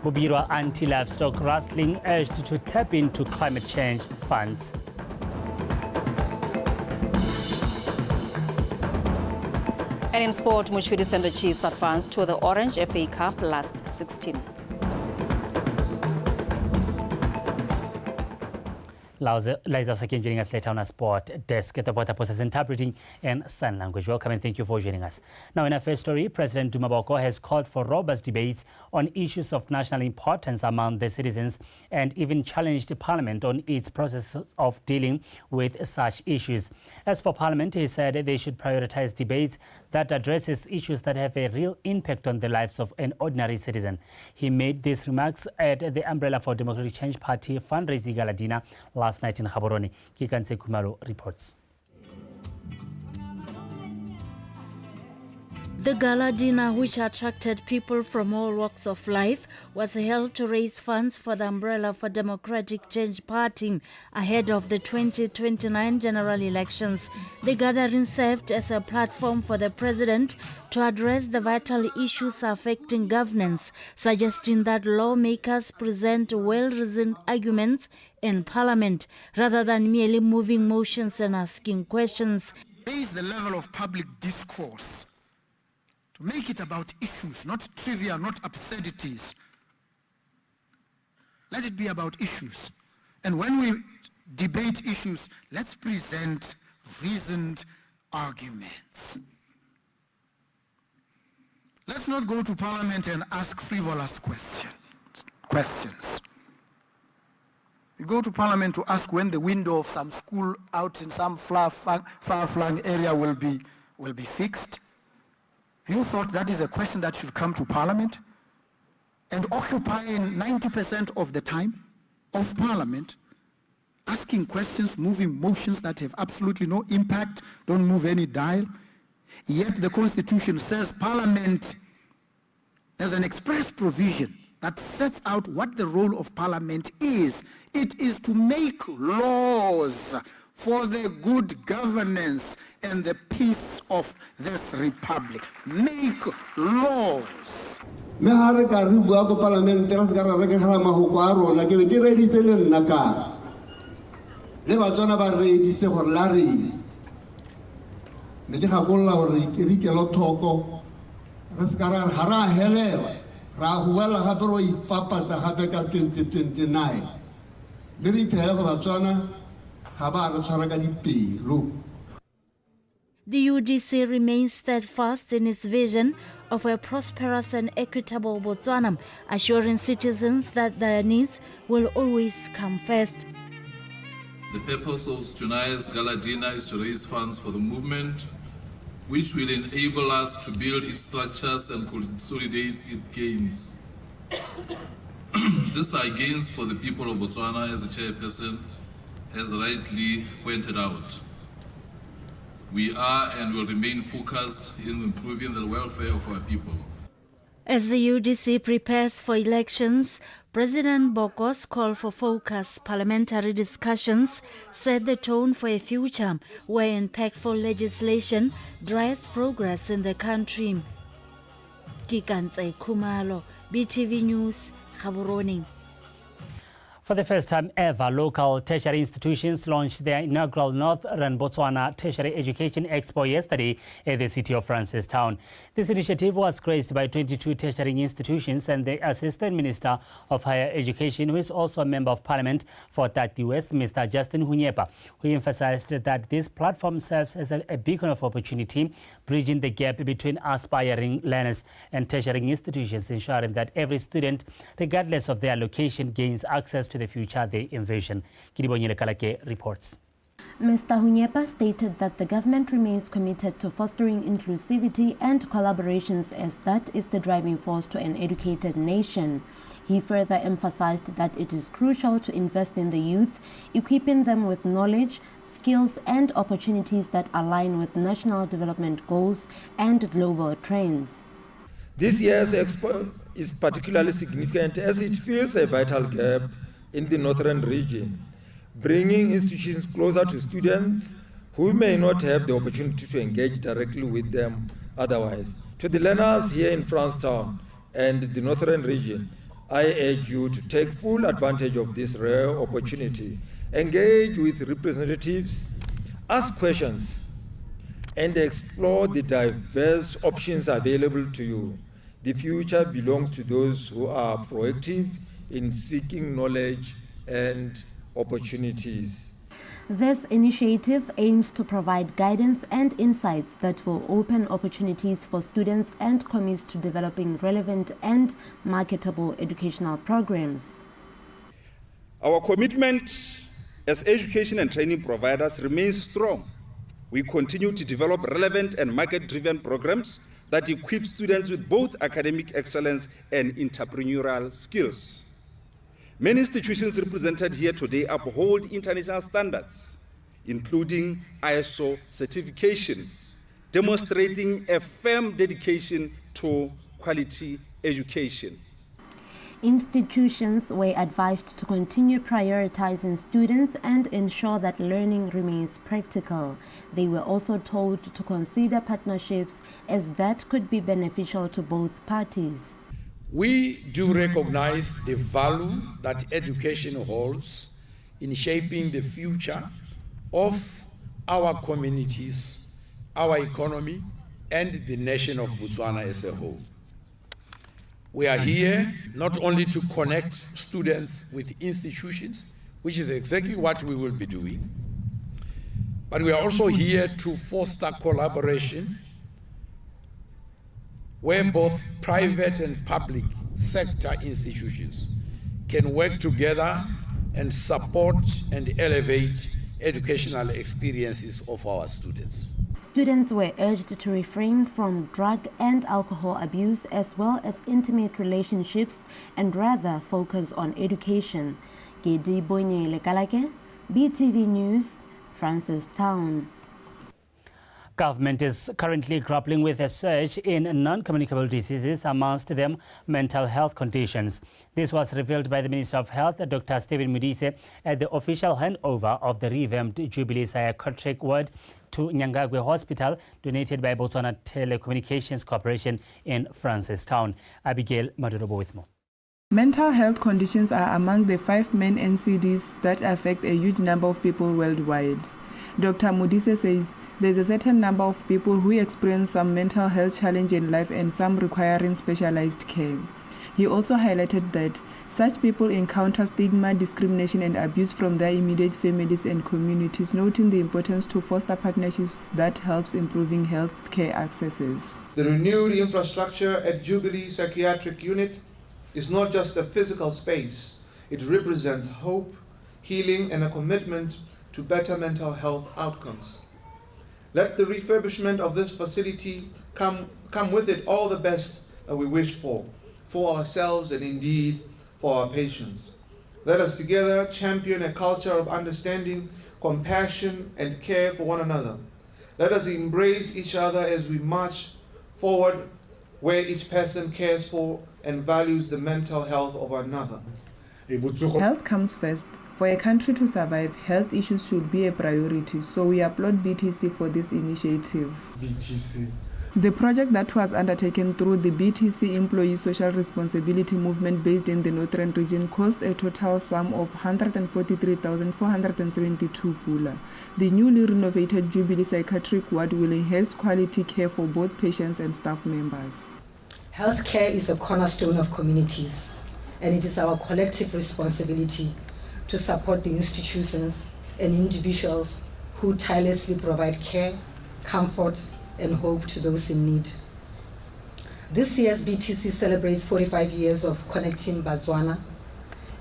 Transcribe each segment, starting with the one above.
Bubirwa anti-livestock rustling urged to tap into climate change funds. And in sport, Muchudi Center Chiefs advanced to the Orange FA Cup last 16. Liza Sakin joining us later on our sport desk at the Bota Process Interpreting and Sign Language. Welcome and thank you for joining us. Now, in our first story, President Duma Boko has called for robust debates on issues of national importance among the citizens and even challenged Parliament on its process of dealing with such issues. As for Parliament, he said they should prioritize debates that addresses issues that have a real impact on the lives of an ordinary citizen. He made these remarks at the Umbrella for Democratic Change Party fundraising gala dinner last night in Gaborone. Kikanse Kumalo reports. The gala dinner, which attracted people from all walks of life, was held to raise funds for the Umbrella for Democratic Change Party ahead of the 2029 general elections. The gathering served as a platform for the president to address the vital issues affecting governance, suggesting that lawmakers present well-reasoned arguments in Parliament rather than merely moving motions and asking questions. Raise the level of public discourse to make it about issues, not trivia, not absurdities. Let it be about issues. And when we debate issues, let's present reasoned arguments. Let's not go to Parliament and ask frivolous questions. We go to Parliament to ask when the window of some school out in some far-flung area will be fixed. You thought that is a question that should come to Parliament? And occupying 90% of the time of Parliament, asking questions, moving motions that have absolutely no impact, don't move any dial. Yet the Constitution says Parliament has an express provision that sets out what the role of Parliament is. It is to make laws for the good governance and the peace of this republic. Make laws. Me hare ka re bua go Parliament ra se ka ra re ke khala mahoko a rona ke be ke reditse le nna ka le batswana ba reditse gore la re me ke gakolla gore ke ri ke lo thoko re se ka ra hara helela ra go wela gape ro ipapatsa gape ka 2029 le ri thela go batswana ga ba re tshwara ka dipelo. The UDC remains steadfast in its vision of a prosperous and equitable Botswana, assuring citizens that their needs will always come first. The purpose of tonight's gala dinner is to raise funds for the movement, which will enable us to build its structures and consolidate its gains. These are gains for the people of Botswana, as the chairperson has rightly pointed out. We are and will remain focused in improving the welfare of our people. As the UDC prepares for elections, President Boko's call for focused parliamentary discussions set the tone for a future where impactful legislation drives progress in the country. Kikanse Kumalo, BTV News, Gaborone. For the first time ever, local tertiary institutions launched their inaugural Northern Botswana Tertiary Education Expo yesterday at the city of Francistown. This initiative was graced by 22 tertiary institutions and the Assistant Minister of Higher Education, who is also a Member of Parliament for Tati West, Mr. Justin Hunyepa, who emphasized that this platform serves as a beacon of opportunity, bridging the gap between aspiring learners and tertiary institutions, ensuring that every student, regardless of their location, gains access to the future they envision. Kiribonyele Kalake reports. Mr. Hunyepa stated that the government remains committed to fostering inclusivity and collaborations, as that is the driving force to an educated nation. He further emphasized that it is crucial to invest in the youth, equipping them with knowledge, skills and opportunities that align with national development goals and global trends. This year's expo is particularly significant as it fills a vital gap in the northern region, bringing institutions closer to students who may not have the opportunity to engage directly with them otherwise. To the learners here in Francetown and the Northern region, I urge you to take full advantage of this rare opportunity, engage with representatives, ask questions, and explore the diverse options available to you. The future belongs to those who are proactive in seeking knowledge and opportunities. This initiative aims to provide guidance and insights that will open opportunities for students and commit to developing relevant and marketable educational programs. Our commitment as education and training providers remains strong. We continue to develop relevant and market-driven programs that equip students with both academic excellence and entrepreneurial skills. Many institutions represented here today uphold international standards, including ISO certification, demonstrating a firm dedication to quality education. Institutions were advised to continue prioritizing students and ensure that learning remains practical. They were also told to consider partnerships as that could be beneficial to both parties. We do recognize the value that education holds in shaping the future of our communities, our economy, and the nation of Botswana as a whole. We are here not only to connect students with institutions, which is exactly what we will be doing, but we are also here to foster collaboration where both private and public sector institutions can work together and support and elevate educational experiences of our students. Students were urged to refrain from drug and alcohol abuse as well as intimate relationships and rather focus on education. Gedi Bonye Lekalake, BTV News, Francistown. Government is currently grappling with a surge in non-communicable diseases, amongst them mental health conditions. This was revealed by the Minister of Health, Dr. Stephen Modise, at the official handover of the revamped Jubilee Psychiatric Ward to Nyangagwe Hospital, donated by Botswana Telecommunications Corporation in Francistown. Abigail Madorobo with more. Mental health conditions are among the 5 main NCDs that affect a huge number of people worldwide. Dr. Modise says there's a certain number of people who experience some mental health challenge in life and some requiring specialized care. He also highlighted that such people encounter stigma, discrimination and abuse from their immediate families and communities, noting the importance to foster partnerships that helps improving health care accesses. The renewed infrastructure at Jubilee Psychiatric Unit is not just a physical space. It represents hope, healing and a commitment to better mental health outcomes. Let the refurbishment of this facility come with it all the best that we wish for ourselves and indeed for our patients. Let us together champion a culture of understanding, compassion and care for one another. Let us embrace each other as we march forward where each person cares for and values the mental health of another. Health comes first. For a country to survive, health issues should be a priority, so we applaud BTC for this initiative. BTC. The project that was undertaken through the BTC Employee Social Responsibility Movement based in the Northern region cost a total sum of 143,472 pula. The newly renovated Jubilee Psychiatric Ward will enhance quality care for both patients and staff members. Healthcare is a cornerstone of communities, and it is our collective responsibility to support the institutions and individuals who tirelessly provide care, comfort, and hope to those in need. This year's BTC celebrates 45 years of connecting Botswana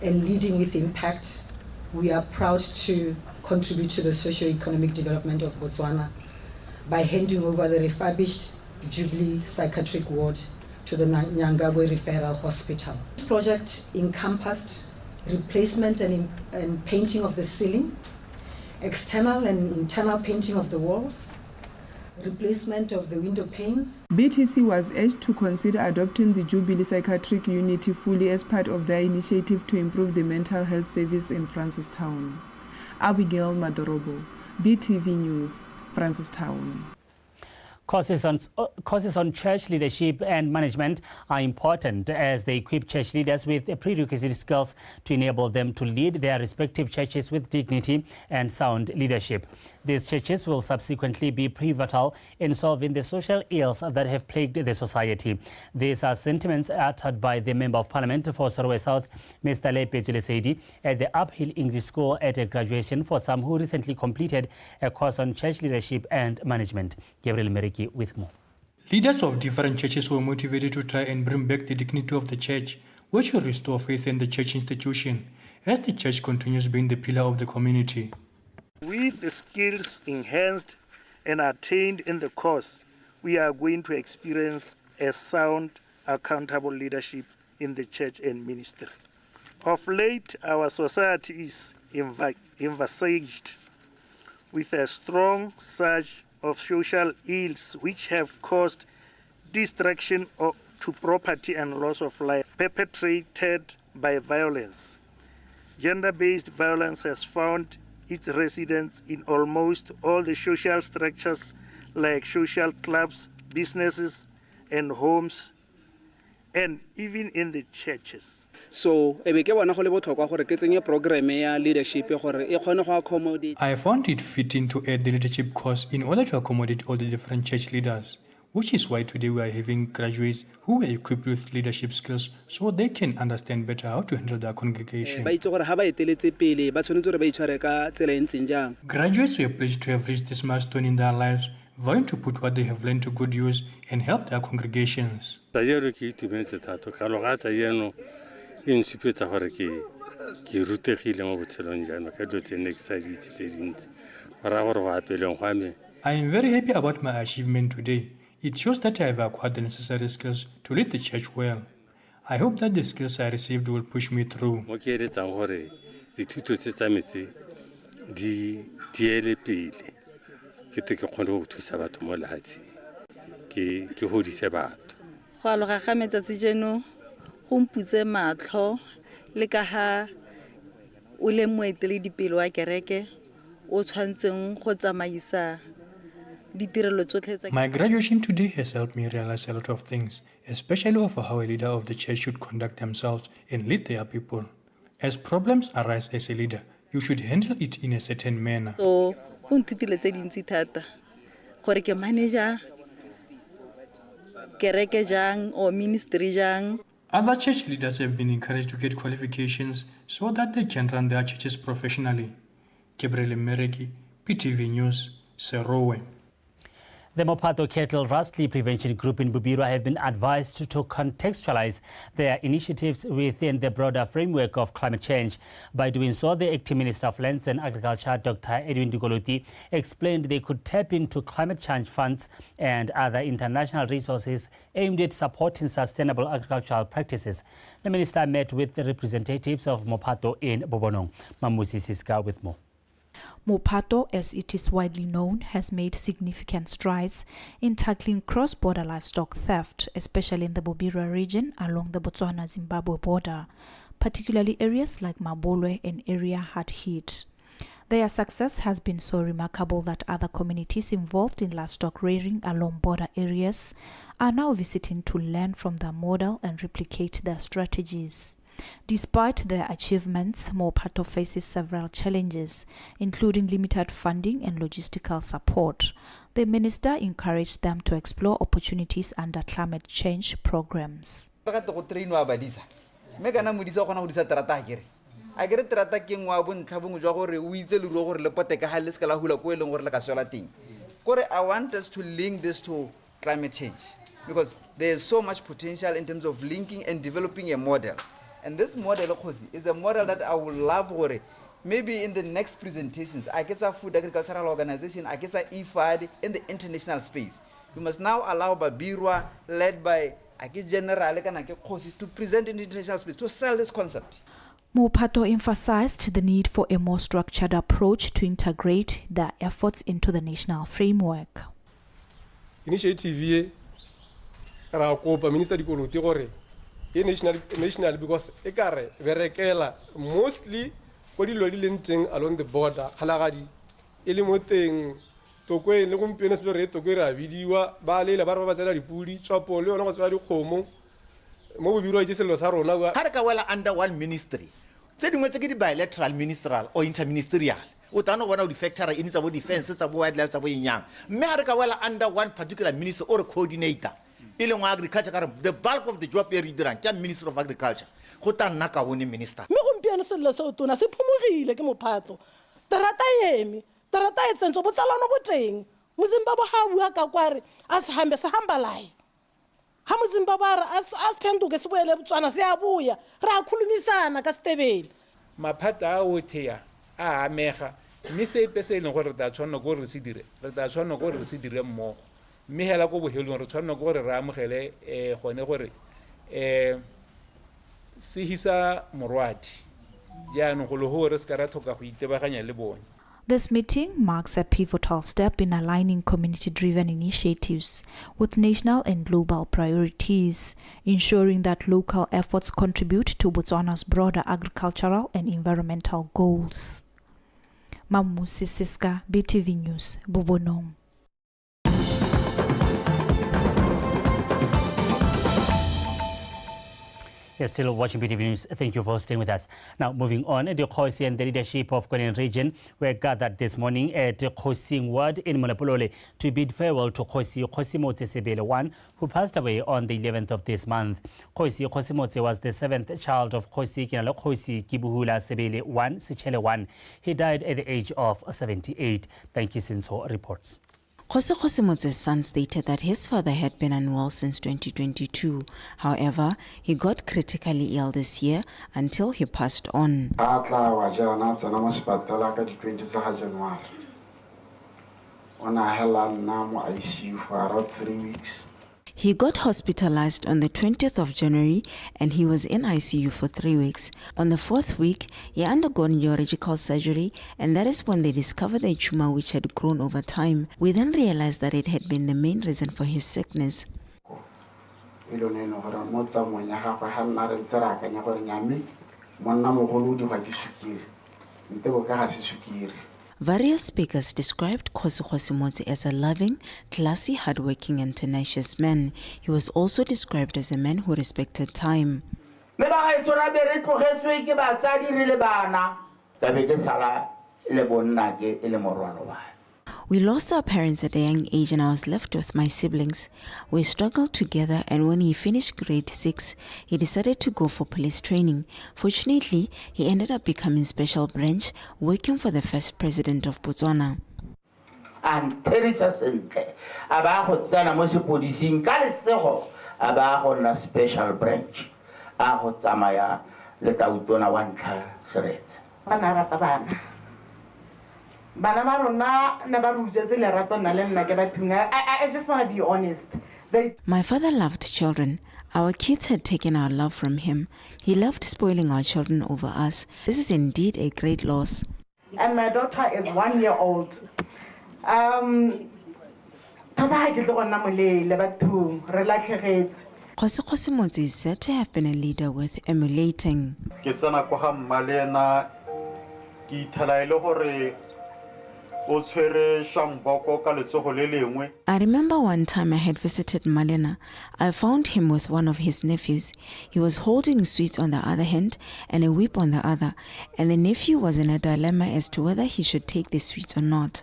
and leading with impact. We are proud to contribute to the socio-economic development of Botswana by handing over the refurbished Jubilee Psychiatric Ward to the Nyangagwe Referral Hospital. This project encompassed replacement and painting of the ceiling, external and internal painting of the walls, replacement of the window panes. BTC was urged to consider adopting the Jubilee Psychiatric Unit fully as part of their initiative to improve the mental health service in Francistown. Abigail Madorobo, BTV News, Francistown. Courses on church leadership and management are important as they equip church leaders with prerequisite skills to enable them to lead their respective churches with dignity and sound leadership. These churches will subsequently be pivotal in solving the social ills that have plagued the society. These are sentiments uttered by the Member of Parliament for Sorowe South, Mr. Lepe Julesedi, at the Uphill English School at a graduation for some who recently completed a course on church leadership and management. Gabriel Meriki with more. Leaders of different churches were motivated to try and bring back the dignity of the church, which will restore faith in the church institution, as the church continues being the pillar of the community. With the skills enhanced and attained in the course, we are going to experience a sound, accountable leadership in the church and ministry. Of late, our society is envisaged with a strong surge of social ills which have caused destruction to property and loss of life perpetrated by violence. Gender-based violence has found its residence in almost all the social structures like social clubs, businesses and homes, and even in the churches. So I found it fitting to add the leadership course in order to accommodate all the different church leaders, which is why today we are having graduates who are equipped with leadership skills so they can understand better how to handle their congregation. Graduates were pleased to have reached this milestone in their lives, vowing to put what they have learned to good use and help their congregations. I am very happy about my achievement today. It shows that I have acquired the necessary skills to lead the church well. I hope that the skills I received will push me through. My graduation today has helped me realize a lot of things, especially of how a leader of the church should conduct themselves and lead their people. As problems arise as a leader, you should handle it in a certain manner. So, manager, or ministry. Other church leaders have been encouraged to get qualifications so that they can run their churches professionally. Gabriel Mereki, PTV News, Sorowe. The Mopato Cattle Rustly Prevention Group in Bubirwa have been advised to contextualize their initiatives within the broader framework of climate change. By doing so, the Acting Minister of Lands and Agriculture, Dr. Edwin Dugoluti, explained they could tap into climate change funds and other international resources aimed at supporting sustainable agricultural practices. The minister met with the representatives of Mopato in Bobonong. Mamusi Siska with more. Mopato, as it is widely known, has made significant strides in tackling cross-border livestock theft, especially in the Bobirwa region along the Botswana-Zimbabwe border, particularly areas like Mabolwe, an area hard hit. Their success has been so remarkable that other communities involved in livestock rearing along border areas are now visiting to learn from their model and replicate their strategies. Despite their achievements, Mopato faces several challenges, including limited funding and logistical support. The minister encouraged them to explore opportunities under climate change programs. I want us to link this to climate change because there is so much potential in terms of linking and developing a model. And this model, Kgosi, is a model that I would love for maybe in the next presentations. I guess a food agricultural organization, I guess a IFAD in the international space. We must now allow Bubirwa, led by General Kgosi, to present in the international space, to sell this concept. Mopato emphasized the need for a more structured approach to integrate their efforts into the national framework. Initiative Minister Dugoluti national because mostly along the border e le mo teng tokwe le gompieno se re tokwe ra bidiwa ba lela ba ba tsela dipudi tswapo le yona go tsela dikgomo mo bo biro selo sa rona ha re ka wela under one ministry tse dingwe tse ke di bilateral ministerial or interministerial o tano bona o di factory in tsa bo defense tsa bo wildlife tsa bo inyang mme ha re ka wela under one particular minister or coordinator ile ngwa agriculture ka the bulk of the job e re dirang ke minister of agriculture go ta nna ka bone minister me gompieno selo se o tona se phumogile ke mophato terata e tsentso botsalano bo teng mozimbabwe ha bua ka kware a se hambe se hamba lai ha mozimbabwe as phenduke se boele Botswana se a buya ra khulumisana ka Sebele maphata a othea a amega mme se pese le gore ta tshwana go re se dire re ta tshwana go re se dire mmogo mme hela go bohelong re tshwana go re ra amogele gone gore se hisa morwadi jaanong go le gore se ka ra thoka go itebaganya le bone. This meeting marks a pivotal step in aligning community-driven initiatives with national and global priorities, ensuring that local efforts contribute to Botswana's broader agricultural and environmental goals. Mamusi Siska, BTV News, Bobonong. You're still watching BTV News. Thank you for staying with us. Now, moving on, the Kgosi and the leadership of Kgosi region were gathered this morning at Kgosi ward in Monopolole to bid farewell to Kgosi Sebele I, who passed away on the 11th of this month. Kgosi was the 7th child of Kgosi Kibuhula Sebele I, Sichele I. He died at the age of 78. Thank you, Sinso reports. Kgosi son stated that his father had been unwell since 2022. However, he got critically ill this year until he passed on. He got hospitalized on the 20th of January and he was in ICU for 3 weeks. On the 4th week, he undergone urological surgery, and that is when they discovered a tumor which had grown over time. We then realized that it had been the main reason for his sickness. Various speakers described Kgosi as a loving, classy, hardworking and tenacious man. He was also described as a man who respected time. We lost our parents at a young age and I was left with my siblings. We struggled together, and when he finished grade 6, he decided to go for police training. Fortunately, he ended up becoming special branch, working for the first president of Botswana. And Teresa Senke, about Sana police in Caliseho, about special branch. Samaya, let out one seret. I just want to be honest. My father loved children. Our kids had taken our love from him. He loved spoiling our children over us. This is indeed a great loss. And my daughter is 1 year old. Kgosi is said to have been a leader worth emulating. I remember one time I had visited Malena. I found him with one of his nephews. He was holding sweets on the other hand and a whip on the other, and the nephew was in a dilemma as to whether he should take the sweets or not.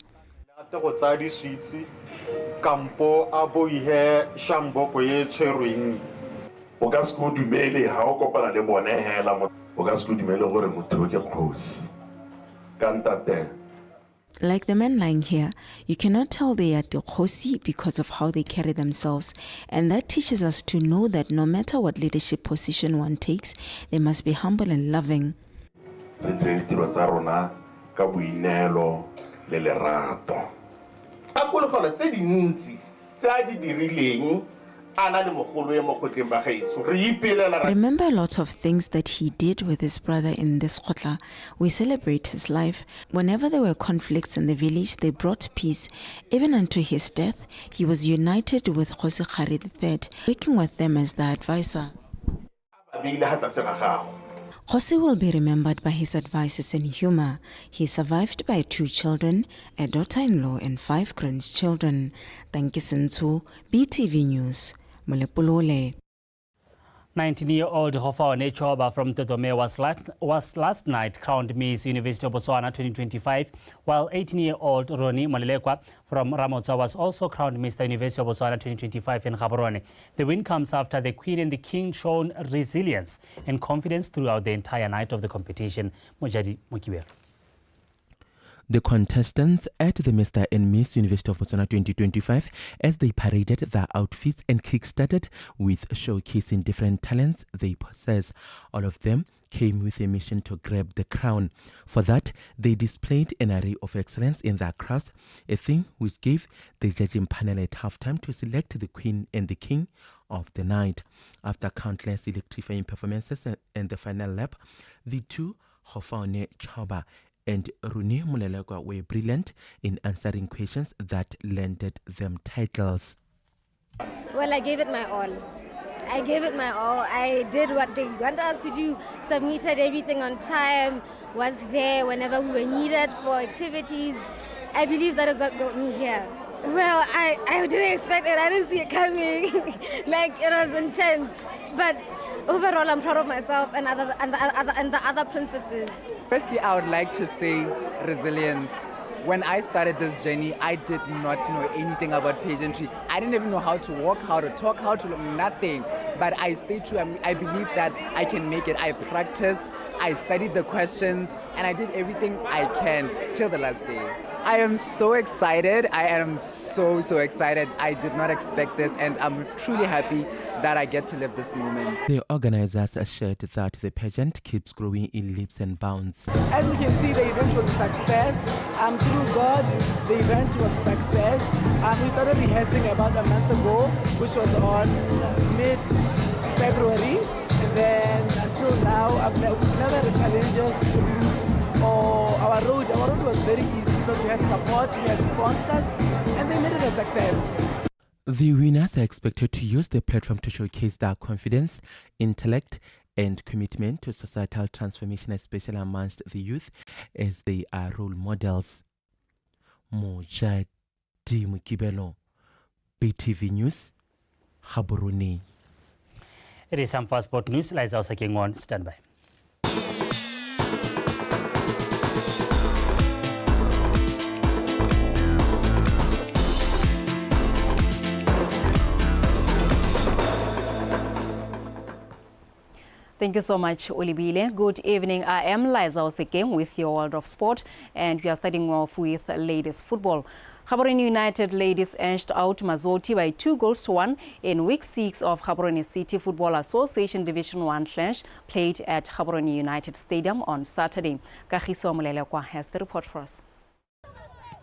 Like the men lying here, you cannot tell they are the Kgosi because of how they carry themselves, and that teaches us to know that no matter what leadership position one takes, they must be humble and loving. Remember a lot of things that he did with his brother in this khotla. We celebrate his life. Whenever there were conflicts in the village, they brought peace. Even unto his death, he was united with Kgosi III, working with them as the advisor. Kgosi will be remembered by his advices and humor. He is survived by 2 children, a daughter-in-law and 5 grandchildren. Thank you, Sentu. BTV News. Molepolole. 19-year-old Hofaone Choba from Todome was last night crowned Miss University of Botswana 2025, while 18-year-old Roni Molelekwa from Ramotsa was also crowned Mr. University of Botswana 2025 in Gaborone. The win comes after the Queen and the King shown resilience and confidence throughout the entire night of the competition. Mojadi Mukiwer. The contestants at the Mr. and Miss University of Botswana 2025, as they paraded their outfits and kick-started with showcasing different talents they possess. All of them came with a mission to grab the crown. For that, they displayed an array of excellence in their crafts, a thing which gave the judging panel a tough time to select the Queen and the King of the night. After countless electrifying performances and the final lap, the two, Hofaone Choba and Runi Molelekwa, were brilliant in answering questions that landed them titles. Well, I gave it my all. I did what they wanted us to do, submitted everything on time, was there whenever we were needed for activities. I believe that is what got me here. Well, I didn't expect it. I didn't see it coming. Like, it was intense. But overall, I'm proud of myself and the other princesses. Firstly, I would like to say resilience. When I started this journey, I did not know anything about pageantry. I didn't even know how to walk, how to talk, how to look, nothing. But I stayed true. I believe that I can make it. I practiced, I studied the questions, and I did everything I can till the last day. I am so excited. I am so excited. I did not expect this, and I'm truly happy that I get to live this moment. The organizers assured that the pageant keeps growing in leaps and bounds. As you can see, the event was a success. Through God, the event was a success. We started rehearsing about a month ago, which was on mid-February. And then until now, we've never had challenges, routes, or our road. Our road was very easy because we had support, we had sponsors, and they made it a success. The winners are expected to use the platform to showcase their confidence, intellect, and commitment to societal transformation, especially amongst the youth, as they are role models. Mojadi Mukibelo, BTV News, Gaborone. It is time for sport news. Liza Osaking on standby. Thank you so much, Olibile. Good evening. I am Liza Osaking with your World of Sport, and we are starting off with ladies football. Gaborone United ladies edged out Mazoti by 2-1 in week 6 of Gaborone City Football Association Division 1 clash played at Gaborone United Stadium on Saturday. Kgosi Molelekwa has the report for us.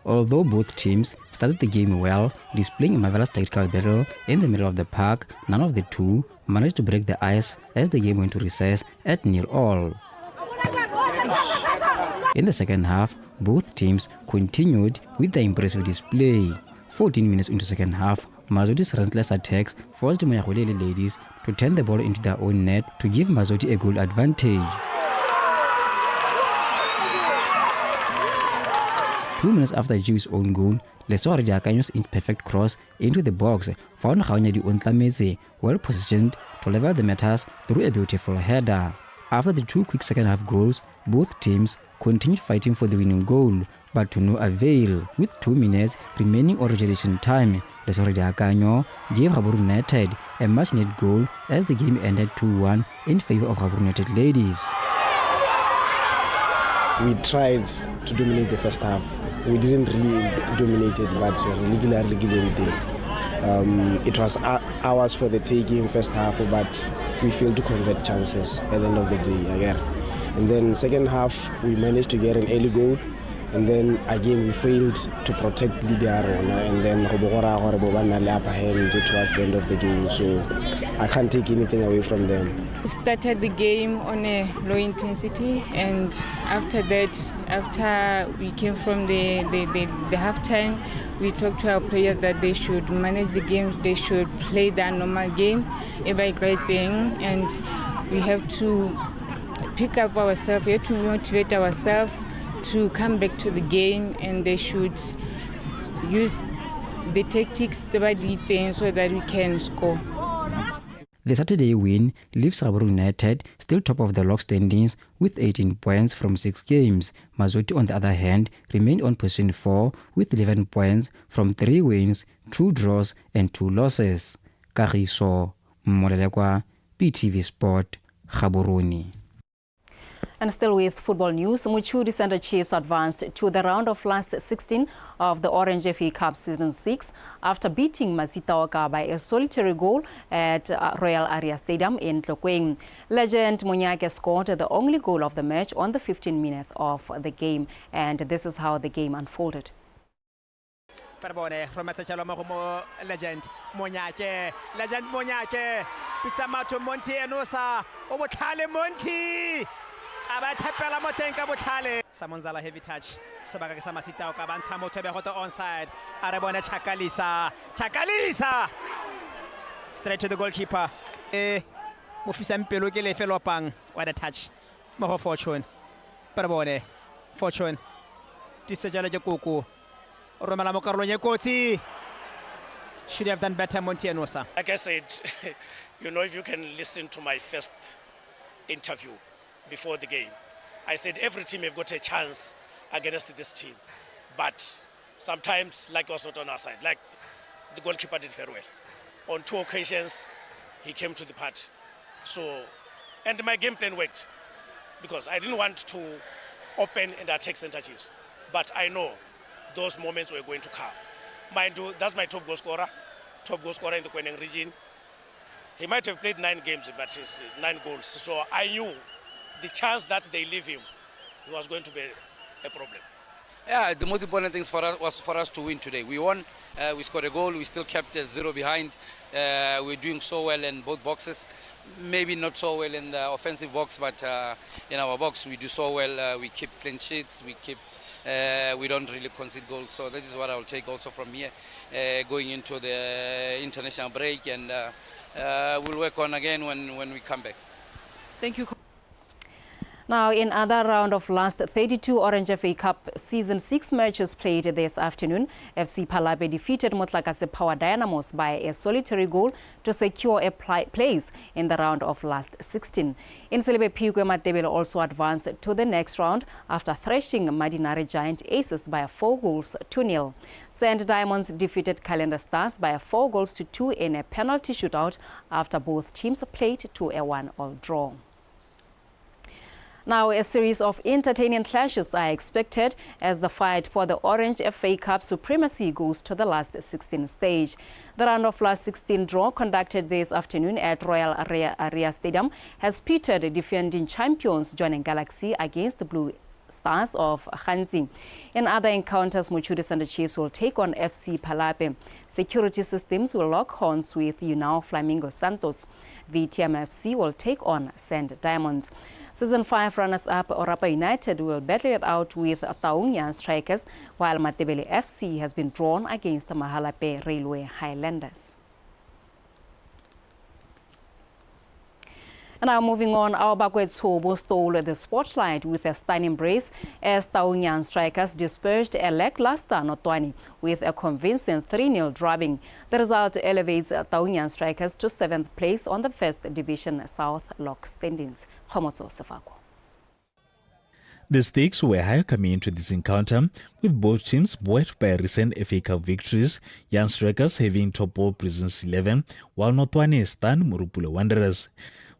Although both teams started the game well, displaying a marvelous tactical battle in the middle of the park, none of the two managed to break the ice as the game went to recess at 0-0. In the second half, both teams continued with the impressive display. 14 minutes into second half, Mazoti's relentless attacks forced Moyagolele ladies to turn the ball into their own net to give Mazoti a goal advantage. 2 minutes after Jiu's own goal, Lesore Diakanyo's imperfect cross into the box found Gaonyadi Ontlametse well positioned to level the matters through a beautiful header. After the 2 quick second half goals, both teams continued fighting for the winning goal, but to no avail. With 2 minutes remaining on regulation time, Lesore Diakanyo gave Gaborone United a much-needed goal as the game ended 2-1 in favor of Gaborone United ladies. We tried to dominate the first half. We didn't really dominate it, but regularly given it was ours for the taking first half, but we failed to convert chances at the end of the day again. And then second half, we managed to get an early goal, and then again we failed to protect Lydia Arona, and then Robogora upper hand towards the end of the game. So I can't take anything away from them. We started the game on a low intensity, and after that, after we came from the halftime, we talked to our players that they should manage the game, they should play their normal game, and we have to pick up ourselves, we have to motivate ourselves to come back to the game, and they should use the tactics so that we can score. The Saturday win leaves Gaborone United still top of the log standings with 18 points from 6 games. Mazotti, on the other hand, remained on position 4 with 11 points from 3 wins, 2 draws and 2 losses. Kgosi, Mmolelekwa, PTV Sport, Gaborone. And still with football news, Muchudi Center Chiefs advanced to the round of last 16 of the Orange FA Cup Season 6 after beating Masitaoka by a solitary goal at Royal Area Stadium in Tlokweng. Legend Monyake scored the only goal of the match on the 15th minute of the game, and this is how the game unfolded. Legend Monyake, pizza mato Monti enosa, obotlhale Monti. Abathapela motenka botlhale. Samonzala heavy touch. Sebaka ke sa Masitaoka ba ntsha motho be goto onside. A re bone Chakalisa. Straight to the goalkeeper. Mofisa mpelo ke lefelo pang. What a touch. Mo Fortune. Perbone. Fortune. Disejala je Koko. Romela mo karolong ye Kgosi. Should have done better Montienosa. Like I said, if you can listen to my first interview before the game, I said every team have got a chance against this team, but sometimes luck was not on our side. Like the goalkeeper did very well. On 2 occasions, he came to the party. And my game plan worked because I didn't want to open and attack Center Chiefs, but I know those moments were going to come. Mind you, that's my top goal scorer in the Kweneng region. He might have played 9 games, but it's 9 goals. So I knew the chance that they leave him, it was going to be a problem. Yeah, the most important thing for us was for us to win today. We won, we scored a goal, we still kept 0 behind. We're doing so well in both boxes. Maybe not so well in the offensive box, but in our box we do so well. We keep clean sheets, we don't really concede goals. So this is what I'll take also from here, going into the international break, and we'll work on again when we come back. Thank you. Now, in other round of last 32 Orange FA Cup Season 6 matches played this afternoon, FC Phalape defeated Motlakase Power Dynamos by a solitary goal to secure a place in the round of last 16. In Sebele, Phikwe Matebele also advanced to the next round after thrashing Madinare Giant Aces by 4-0. St. Diamonds defeated Calendar Stars by 4-2 in a penalty shootout after both teams played to a 1-1 draw. Now, a series of entertaining clashes are expected as the fight for the Orange FA Cup supremacy goes to the last 16 stage. The round of last 16 draw conducted this afternoon at Royal Area Stadium has pitted defending champions Joining Galaxy against the Blue Stars of Khanzi. In other encounters, Muchudi Center Chiefs will take on FC Phalape. Security Systems will lock horns with Unao Flamingo Santos. VTM FC will take on St. Diamonds. Season 5 runners-up Orapa United will battle it out with Taung Strikers, while Matebele FC has been drawn against the Mahalape Railway Highlanders. And now moving on, our Bakwetsobo stole the spotlight with a stunning brace as Taunyan Strikers dispersed a lackluster Notwani with a convincing 3-0 drubbing. The result elevates Taunyan Strikers to 7th place on the 1st Division South log standings. Khomotso Sefako. The stakes were high coming into this encounter, with both teams buoyed by recent FA Cup victories, Young Strikers having toppled Prisons 11, while Notwani stunned Murupule Wanderers.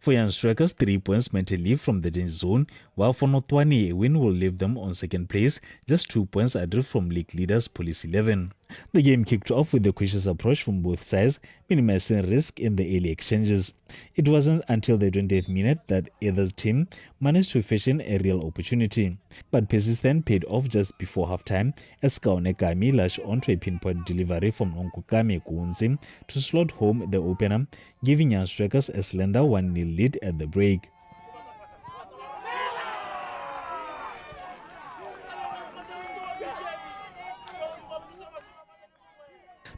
For Young Strikers, 3 points meant a leave from the danger zone, while for Notwani, a win will leave them on 2nd place, just 2 points adrift from league leaders Police 11. The game kicked off with a cautious approach from both sides, minimizing risk in the early exchanges. It wasn't until the 20th minute that either team managed to fashion a real opportunity. But persistence paid off just before halftime as Kaonekami lashed onto a pinpoint delivery from Onkukami Kuunzi to slot home the opener, giving Young Strikers a slender 1-0 lead at the break.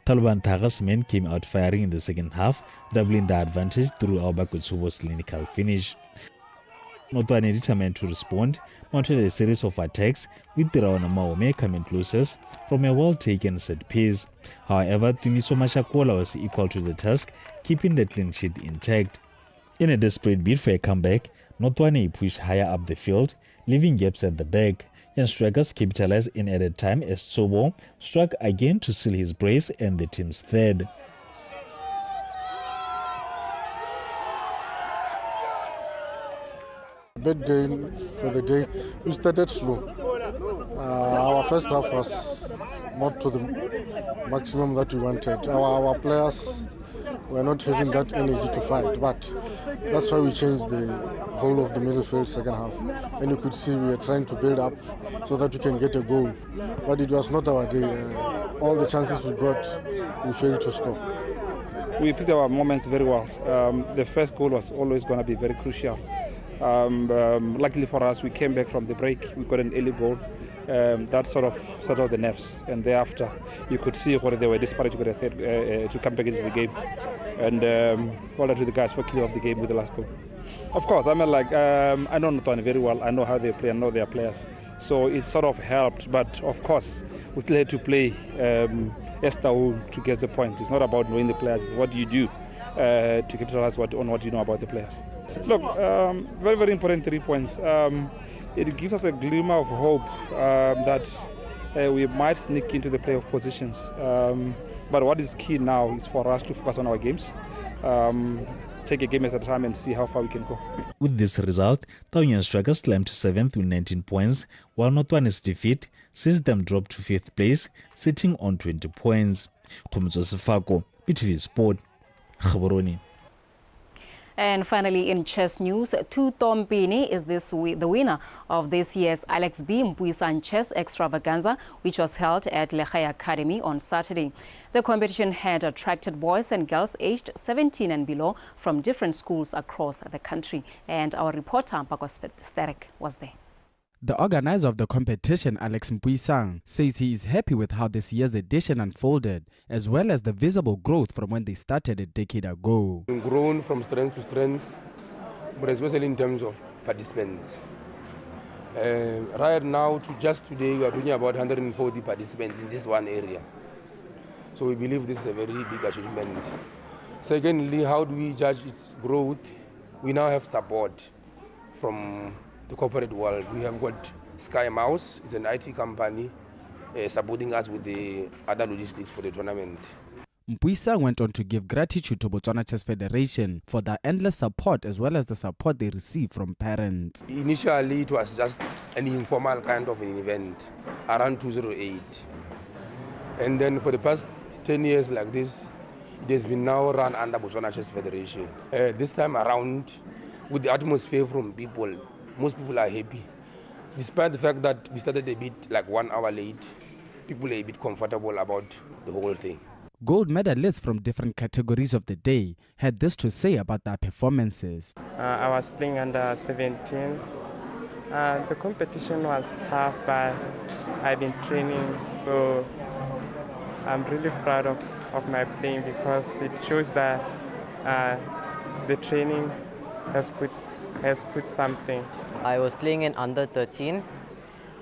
Taliban Taga's men came out firing in the second half, doubling the advantage through Aubakotsubo's clinical finish. Notwane, determined to respond, mounted a series of attacks with Tirawana Maome coming closest from a well-taken set piece. However, Tumiso Mashakola was equal to the task, keeping the clean sheet intact. In a desperate bid for a comeback, Notwane pushed higher up the field, leaving gaps at the back. Young strikers capitalized in added time as Tsobo struck again to seal his brace and the team's third. Bad day for the day. We started slow. Our first half was not to the maximum that we wanted. Our players were not having that energy to fight, but that's why we changed the whole of the middle field second half. And you could see we were trying to build up so that we can get a goal. But it was not our day. All the chances we got, we failed to score. We picked our moments very well. The first goal was always going to be very crucial. Luckily for us, we came back from the break. We got an early goal. That sort of settled the nerves, and thereafter you could see whether they were desperate to get a third, to come back into the game. And well done to the guys for killing off the game with the last goal. Of course, I know Notwane very well. I know how they play. I know their players. So it sort of helped, but of course we still had to play Estau to get the point. It's not about knowing the players. It's what do you do to capitalize on what you know about the players. Look, very, very important 3 points. It gives us a glimmer of hope that we might sneak into the playoff positions. But what is key now is for us to focus on our games, take a game at a time and see how far we can go. With this result, Taunyan Strikers climbed to 7th with 19 points, while Notwane's defeat sees them drop to 5th place, sitting on 20 points. Kgosi Fako, BTV Sport, Gaborone. And finally, in chess news, Tuto Mpini is the winner of this year's Alex B. Mpuisan Chess Extravaganza, which was held at Lehaya Academy on Saturday. The competition had attracted boys and girls aged 17 and below from different schools across the country. And our reporter, Mpakos Sterek, was there. The organizer of the competition, Alex Mpuisang, says he is happy with how this year's edition unfolded, as well as the visible growth from when they started a decade ago. We've grown from strength to strength, but especially in terms of participants. Right now, to just today, we are doing about 140 participants in this one area. So we believe this is a very big achievement. Secondly, how do we judge its growth? We now have support from the corporate world. We have got Sky Mouse, it's an IT company, supporting us with the other logistics for the tournament. Mpuisa went on to give gratitude to Botswana Chess Federation for the endless support as well as the support they receive from parents. Initially, it was just an informal kind of an event around 2008. And then for the past 10 years like this, it has been now run under Botswana Chess Federation. This time around, with the atmosphere from people, most people are happy. Despite the fact that we started a bit like 1 hour late, people are a bit comfortable about the whole thing. Gold medalists from different categories of the day had this to say about their performances. I was playing under 17. The competition was tough, but I've been training, so I'm really proud of my playing because it shows that the training has put something. I was playing in under 13,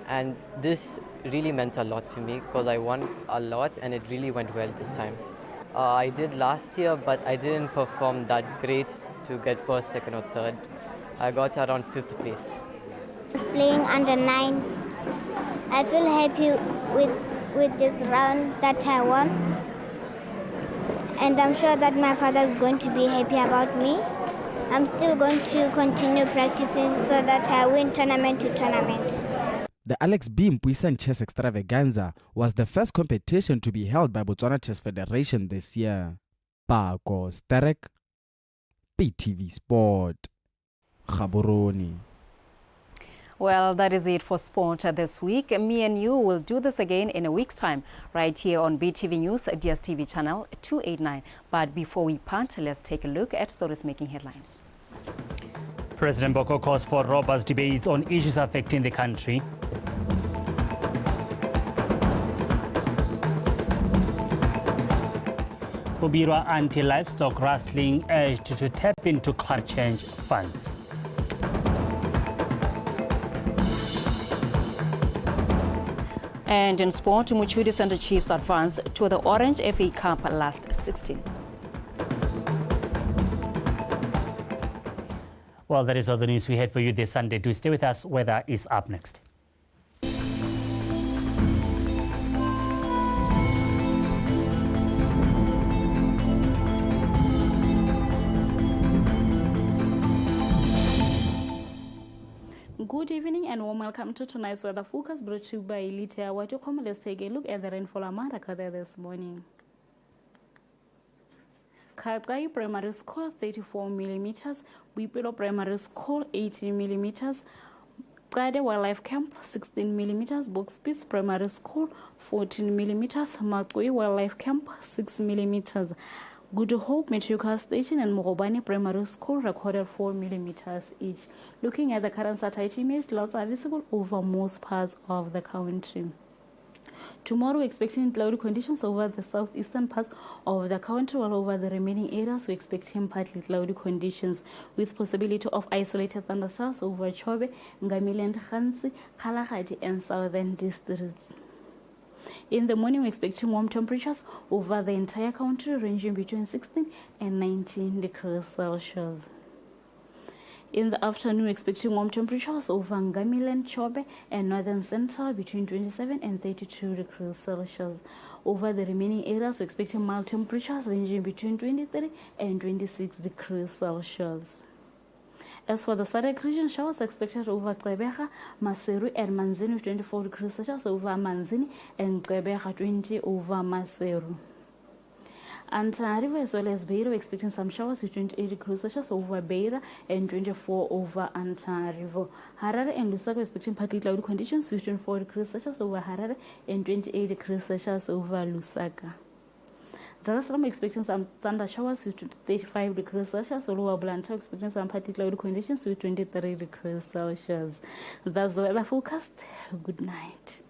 and this really meant a lot to me because I won a lot and it really went well this time. I did last year, but I didn't perform that great to get first, second or third. I got around 5th place. I was playing under 9. I feel happy with this round that I won, and I'm sure that my father is going to be happy about me. I'm still going to continue practicing so that I win tournament to tournament. The Alex B. Mpuisan Chess Extravaganza was the first competition to be held by Botswana Chess Federation this year. Pako Sterek, BTV Sport, Gaborone. Well, that is it for sport this week. Me and you will do this again in a week's time, right here on BTV News, DSTV channel 289. But before we part, let's take a look at stories making headlines. President Boko calls for robust debates on issues affecting the country. Bobirwa anti-livestock rustling urged to tap into climate change funds. And in sport, Muchudi Center Chiefs advance to the Orange FA Cup last 16. Well, that is all the news we had for you this Sunday. Do stay with us. Weather is up next. Good evening and warm welcome to tonight's weather focus brought to you by Elite Watocom. Let's take a look at the rainfall amount recorded this morning. Kakai Primary School 34 millimeters, Wipilo Primary School 18 millimeters, Kade Wildlife Camp 16 millimeters, Boxpits Primary School 14 millimeters, Makui Wildlife Camp 6 millimeters. Good Hope Metrical Station and Mogobani Primary School recorded 4 millimeters each. Looking at the current satellite image, clouds are visible over most parts of the country. Tomorrow, we're expecting cloudy conditions over the southeastern parts of the country, while over the remaining areas, we're expecting partly cloudy conditions with possibility of isolated thunderstorms over Chobe, Ngamile, Khansi, Kalahati, and southern districts. In the morning, we're expecting warm temperatures over the entire country, ranging between 16 and 19 degrees Celsius. In the afternoon, we're expecting warm temperatures over Ngamile, Chobe, and northern central between 27 and 32 degrees Celsius. Over the remaining areas, we're expecting mild temperatures ranging between 23 and 26 degrees Celsius. As for the Sadek region, showers are expected over Gqeberha, Maseru, and Manzini with 24 degrees Celsius, over Manzini and Gqeberha 20 over Maseru. Antananarivo as well as Beira, we're expecting some showers with 28 degrees Celsius over Beira and 24 over Antananarivo. Harare and Lusaka are expecting partly cloudy conditions with 24 degrees Celsius over Harare and 28 degrees Celsius over Lusaka. Dar es Salaam expecting some thunder showers with 35 degrees Celsius. Oluwa Blantyre expecting some partly cloudy conditions with 23 degrees Celsius. That's the weather forecast. Good night.